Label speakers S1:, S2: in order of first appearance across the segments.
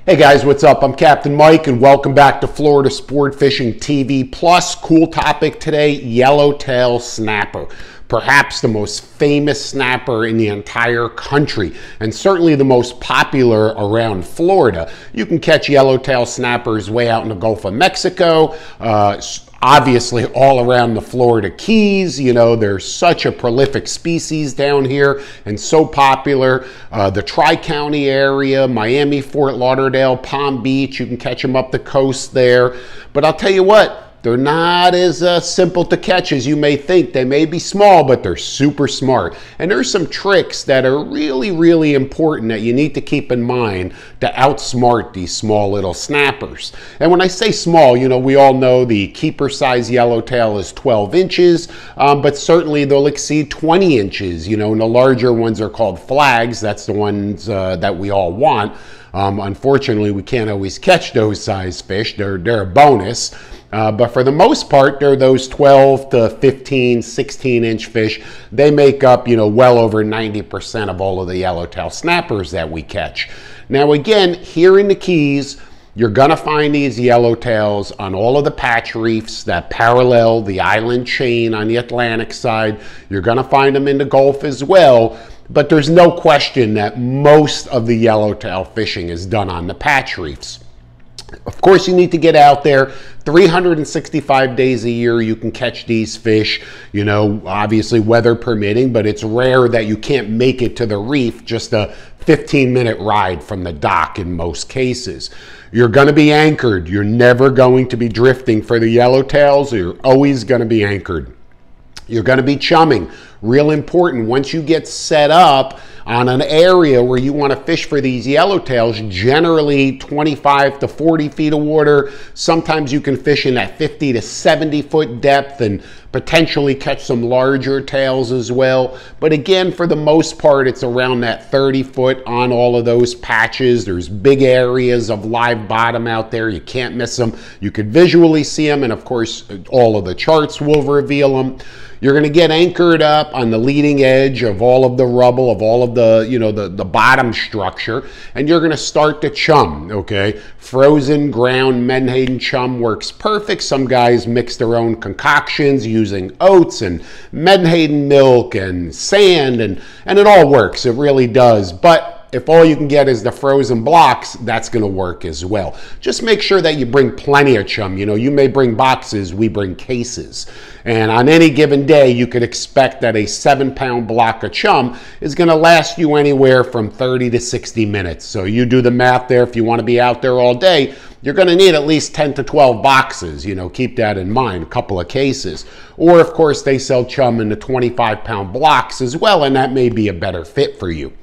S1: Hey guys, what's up? I'm Captain Mike and welcome back to Florida Sport Fishing TV Plus. Cool topic today, yellowtail snapper. Perhaps the most famous snapper in the entire country and certainly the most popular around Florida. You can catch yellowtail snappers way out in the Gulf of Mexico, obviously all around the Florida Keys. You know, there's such a prolific species down here and so popular. The Tri-County area, Miami, Fort Lauderdale, Palm Beach, you can catch them up the coast there. But I'll tell you what, they're not as simple to catch as you may think. They may be small, but they're super smart. And there's some tricks that are really important that you need to keep in mind to outsmart these small little snappers. And when I say small, you know, we all know the keeper size yellowtail is 12 inches, but certainly they'll exceed 20 inches, you know, and the larger ones are called flags. That's the ones that we all want. Unfortunately, we can't always catch those size fish. They're a bonus. But for the most part, they're those 12 to 15, 16-inch fish. They make up, you know, well over 90% of all of the yellowtail snappers that we catch. Now, again, here in the Keys, you're going to find these yellowtails on all of the patch reefs that parallel the island chain on the Atlantic side. You're going to find them in the Gulf as well. But there's no question that most of the yellowtail fishing is done on the patch reefs. Of course, you need to get out there. 365 days a year you can catch these fish, you know, obviously weather permitting, but it's rare that you can't make it to the reef, just a 15-minute ride from the dock in most cases. You're going to be anchored. You're never going to be drifting for the yellowtails. You're always going to be anchored. You're going to be chumming. Real important. Once you get set up on an area where you want to fish for these yellowtails, generally 25 to 40 feet of water. Sometimes you can fish in that 50 to 70 foot depth and potentially catch some larger tails as well. But again, for the most part, it's around that 30 foot on all of those patches. There's big areas of live bottom out there. You can't miss them. You could visually see them, and of course, all of the charts will reveal them. You're going to get anchored up on the leading edge of all of the rubble, of all of the, you know, the bottom structure, and you're going to start to chum, okay? Frozen ground menhaden chum works perfect. Some guys mix their own concoctions using oats and menhaden milk and sand, and it all works. It really does. But if all you can get is the frozen blocks, that's going to work as well. Just make sure that you bring plenty of chum. You know, you may bring boxes, we bring cases. And on any given day, you could expect that a 7-pound block of chum is going to last you anywhere from 30 to 60 minutes. So you do the math there. If you want to be out there all day, you're going to need at least 10 to 12 boxes. You know, keep that in mind, a couple of cases. Or, of course, they sell chum in the 25-pound blocks as well, and that may be a better fit for you.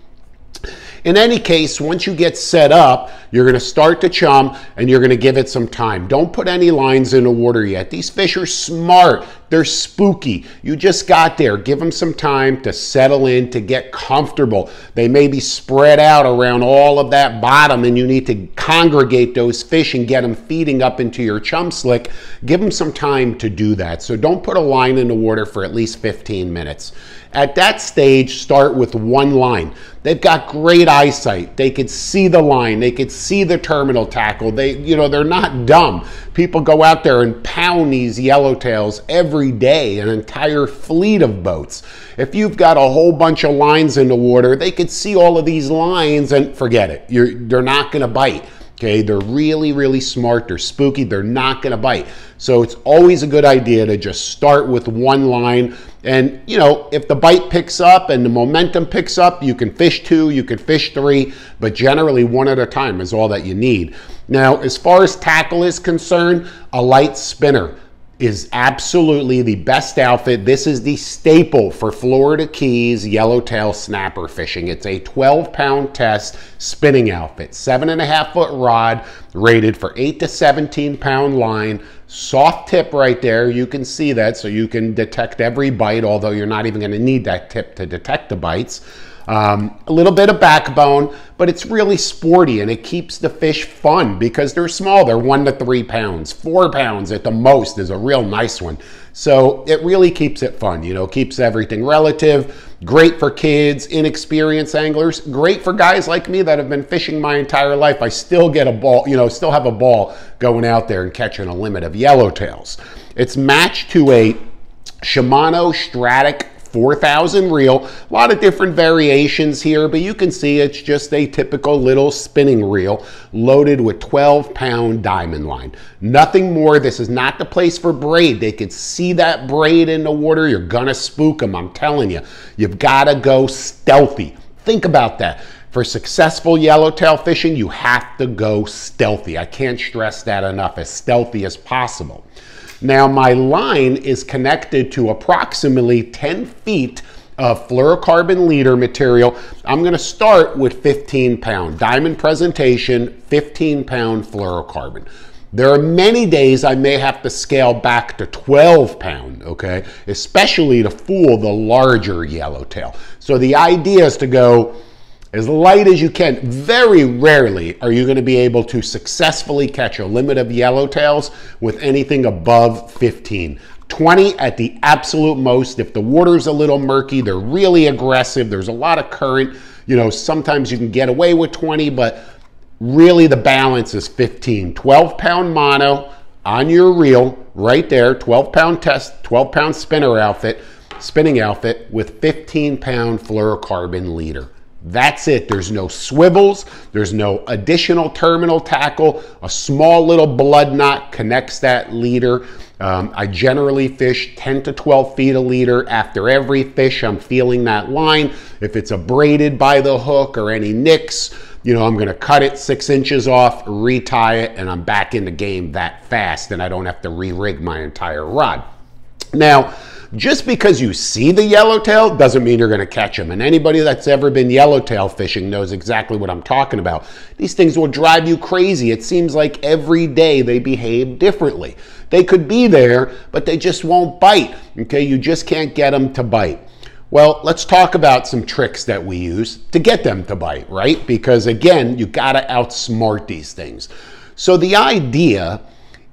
S1: In any case, once you get set up, you're going to start to chum and you're going to give it some time. Don't put any lines in the water yet. These fish are smart. They're spooky. You just got there. Give them some time to settle in, to get comfortable. They may be spread out around all of that bottom and you need to congregate those fish and get them feeding up into your chum slick. Give them some time to do that. So don't put a line in the water for at least 15 minutes. At that stage, start with one line. They've got great eyesight. They could see the line. They could see the terminal tackle. They're not dumb. People go out there and pound these yellowtails every day, an entire fleet of boats. If you've got a whole bunch of lines in the water, they could see all of these lines and forget it. They're not going to bite. Okay, they're really smart. They're spooky. They're not going to bite. So it's always a good idea to just start with one line. And, you know, if the bite picks up and the momentum picks up, you can fish 2, you can fish 3, but generally 1 at a time is all that you need. Now, as far as tackle is concerned, a light spinner is absolutely the best outfit. This is the staple for Florida Keys yellowtail snapper fishing. It's a 12-pound test spinning outfit, 7.5-foot rod, rated for 8 to 17-pound line, soft tip right there. You can see that, so you can detect every bite, although you're not even going to need that tip to detect the bites. A little bit of backbone, but it's really sporty and it keeps the fish fun because they're small. They're 1 to 3 pounds. 4 pounds at the most is a real nice one. So it really keeps it fun, you know, keeps everything relative. Great for kids, inexperienced anglers. Great for guys like me that have been fishing my entire life. I still get a ball, you know, still have a ball going out there and catching a limit of yellowtails. It's matched to a Shimano Stratic 4000 reel. A lot of different variations here, but you can see it's just a typical little spinning reel loaded with 12-pound diamond line. Nothing more. This is not the place for braid. They could see that braid in the water. You're gonna spook them, I'm telling you. You've gotta go stealthy. Think about that. For successful yellowtail fishing, you have to go stealthy. I can't stress that enough, as stealthy as possible. Now, my line is connected to approximately 10 feet of fluorocarbon leader material. I'm going to start with 15-pound diamond presentation, 15-pound fluorocarbon. There are many days I may have to scale back to 12-pound, okay, especially to fool the larger yellowtail. So the idea is to go as light as you can. Very rarely are you going to be able to successfully catch a limit of yellowtails with anything above 15. 20 at the absolute most. If the water's a little murky, they're really aggressive, there's a lot of current, you know, sometimes you can get away with 20, but really the balance is 15. 12-pound mono on your reel right there, 12-pound test, 12-pound spinning outfit with 15-pound fluorocarbon leader. That's it. There's no swivels. There's no additional terminal tackle. A small little blood knot connects that leader. I generally fish 10 to 12 feet a leader. After every fish, I'm feeling that line. If it's abraded by the hook or any nicks, you know, I'm going to cut it 6 inches off, retie it, and I'm back in the game that fast, and I don't have to re-rig my entire rod. Now, just because you see the yellowtail doesn't mean you're going to catch them. And anybody that's ever been yellowtail fishing knows exactly what I'm talking about. These things will drive you crazy. It seems like every day they behave differently. They could be there, but they just won't bite. Okay, you just can't get them to bite. Well, let's talk about some tricks that we use to get them to bite, right? Because again, you got to outsmart these things. So the idea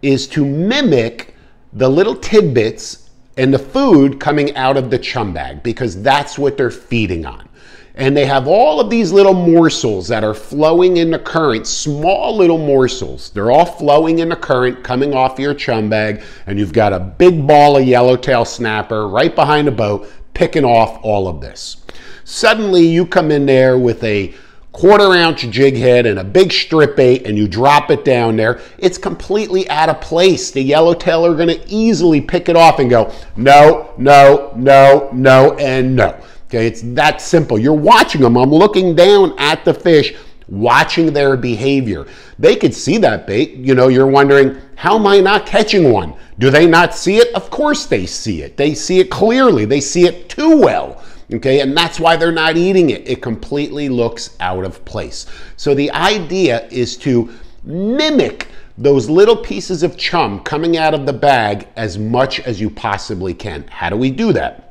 S1: is to mimic the little tidbits and the food coming out of the chum bag, because that's what they're feeding on. And they have all of these little morsels that are flowing in the current, small little morsels. They're all flowing in the current, coming off your chum bag, and you've got a big ball of yellowtail snapper right behind the boat, picking off all of this. Suddenly you come in there with a 1/4 ounce jig head and a big strip bait, and you drop it down there. It's completely out of place. The yellowtail are going to easily pick it off and go, no, no, no, no, and no. Okay, it's that simple. You're watching them. I'm looking down at the fish, watching their behavior. They could see that bait. You know, you're wondering, how am I not catching one? Do they not see it? Of course they see it. They see it clearly. They see it too well. Okay, and that's why they're not eating it. It completely looks out of place. So the idea is to mimic those little pieces of chum coming out of the bag as much as you possibly can. How do we do that?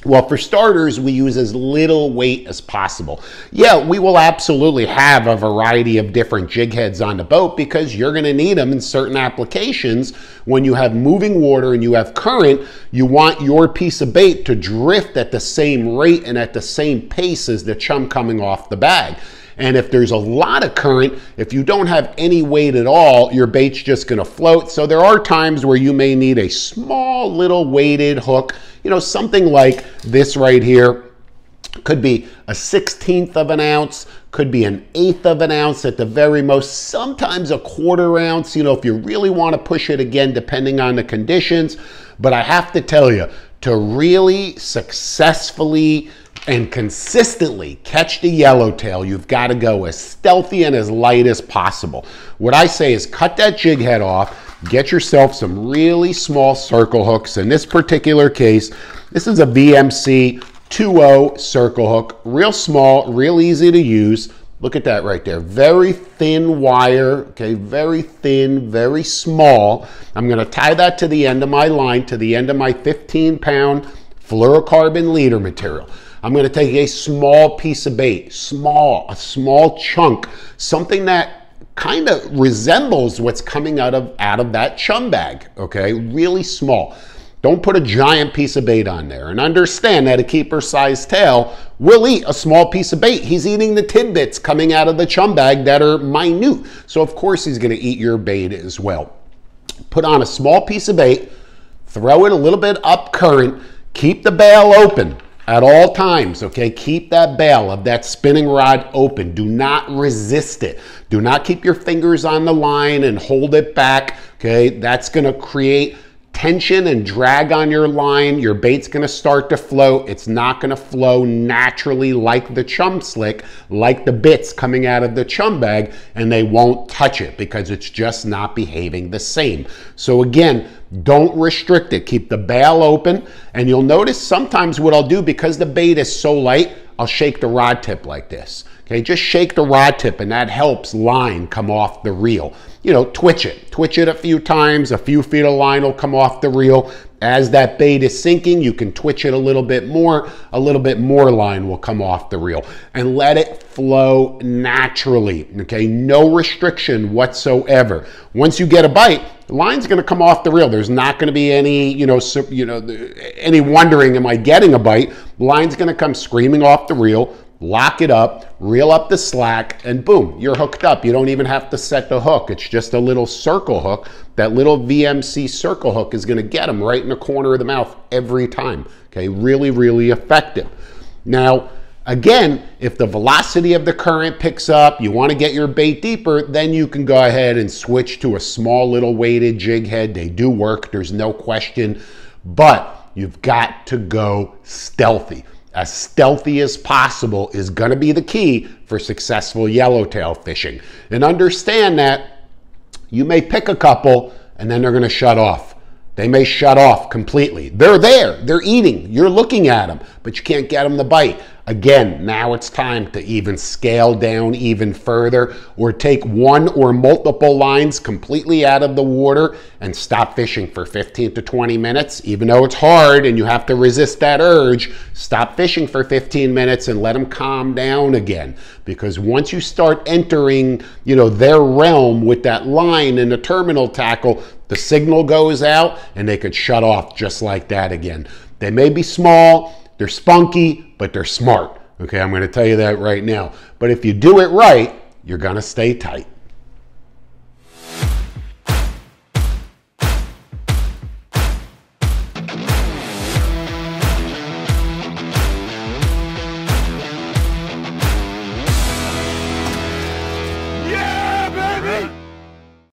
S1: Well, for starters, we use as little weight as possible. Yeah, we will absolutely have a variety of different jig heads on the boat because you're going to need them in certain applications. When you have moving water and you have current, you want your piece of bait to drift at the same rate and at the same pace as the chum coming off the bag. And if there's a lot of current, if you don't have any weight at all, your bait's just going to float. So there are times where you may need a small little weighted hook, you know, something like this right here. Could be a 1/16 of an ounce, could be an 1/8 of an ounce at the very most, sometimes a 1/4 ounce, you know, if you really want to push it, again, depending on the conditions. But I have to tell you, to really successfully and consistently catch the yellowtail, you've got to go as stealthy and as light as possible. What I say is cut that jig head off, get yourself some really small circle hooks. In this particular case, this is a VMC 2.0 circle hook, real small, real easy to use. Look at that right there, very thin wire, okay, very thin, very small. I'm gonna tie that to the end of my line, to the end of my 15-pound fluorocarbon leader material. I'm going to take a small piece of bait, a small chunk, something that kind of resembles what's coming out of that chum bag, okay? Really small. Don't put a giant piece of bait on there. And understand that a keeper-sized tail will eat a small piece of bait. He's eating the tidbits coming out of the chum bag that are minute. So of course he's going to eat your bait as well. Put on a small piece of bait, throw it a little bit up current, keep the bail open at all times, okay? Keep that bail of that spinning rod open. Do not resist it. Do not keep your fingers on the line and hold it back, okay? That's going to create tension and drag on your line. Your bait's going to start to float. It's not going to flow naturally like the chum slick, like the bits coming out of the chum bag, and they won't touch it because it's just not behaving the same. So again, don't restrict it. Keep the bail open, and you'll notice sometimes what I'll do, because the bait is so light, I'll shake the rod tip like this. Okay, just shake the rod tip, and that helps line come off the reel. You know, twitch it. Twitch it a few times. A few feet of line will come off the reel. As that bait is sinking, you can twitch it a little bit more line will come off the reel. And let it flow naturally, okay? No restriction whatsoever. Once you get a bite, the line's gonna come off the reel. There's not gonna be any, any wondering, am I getting a bite? The line's gonna come screaming off the reel. Lock it up, reel up the slack, and boom, you're hooked up. You don't even have to set the hook. It's just a little circle hook. That little VMC circle hook is going to get them right in the corner of the mouth every time. Okay, really, really effective. Now, again, if the velocity of the current picks up, you want to get your bait deeper, then you can go ahead and switch to a small little weighted jig head. They do work, there's no question, but you've got to go stealthy. As stealthy as possible is going to be the key for successful yellowtail fishing. And understand that you may pick a couple and then they're going to shut off. They may shut off completely. They're there, they're eating, you're looking at them, but you can't get them to bite. Again, now it's time to even scale down even further, or take one or multiple lines completely out of the water and stop fishing for 15 to 20 minutes. Even though it's hard and you have to resist that urge, stop fishing for 15 minutes and let them calm down again. Because once you start entering, their realm with that line and the terminal tackle, the signal goes out and they could shut off just like that again. They may be small, they're spunky, but they're smart. Okay, I'm going to tell you that right now. But if you do it right, you're going to stay tight.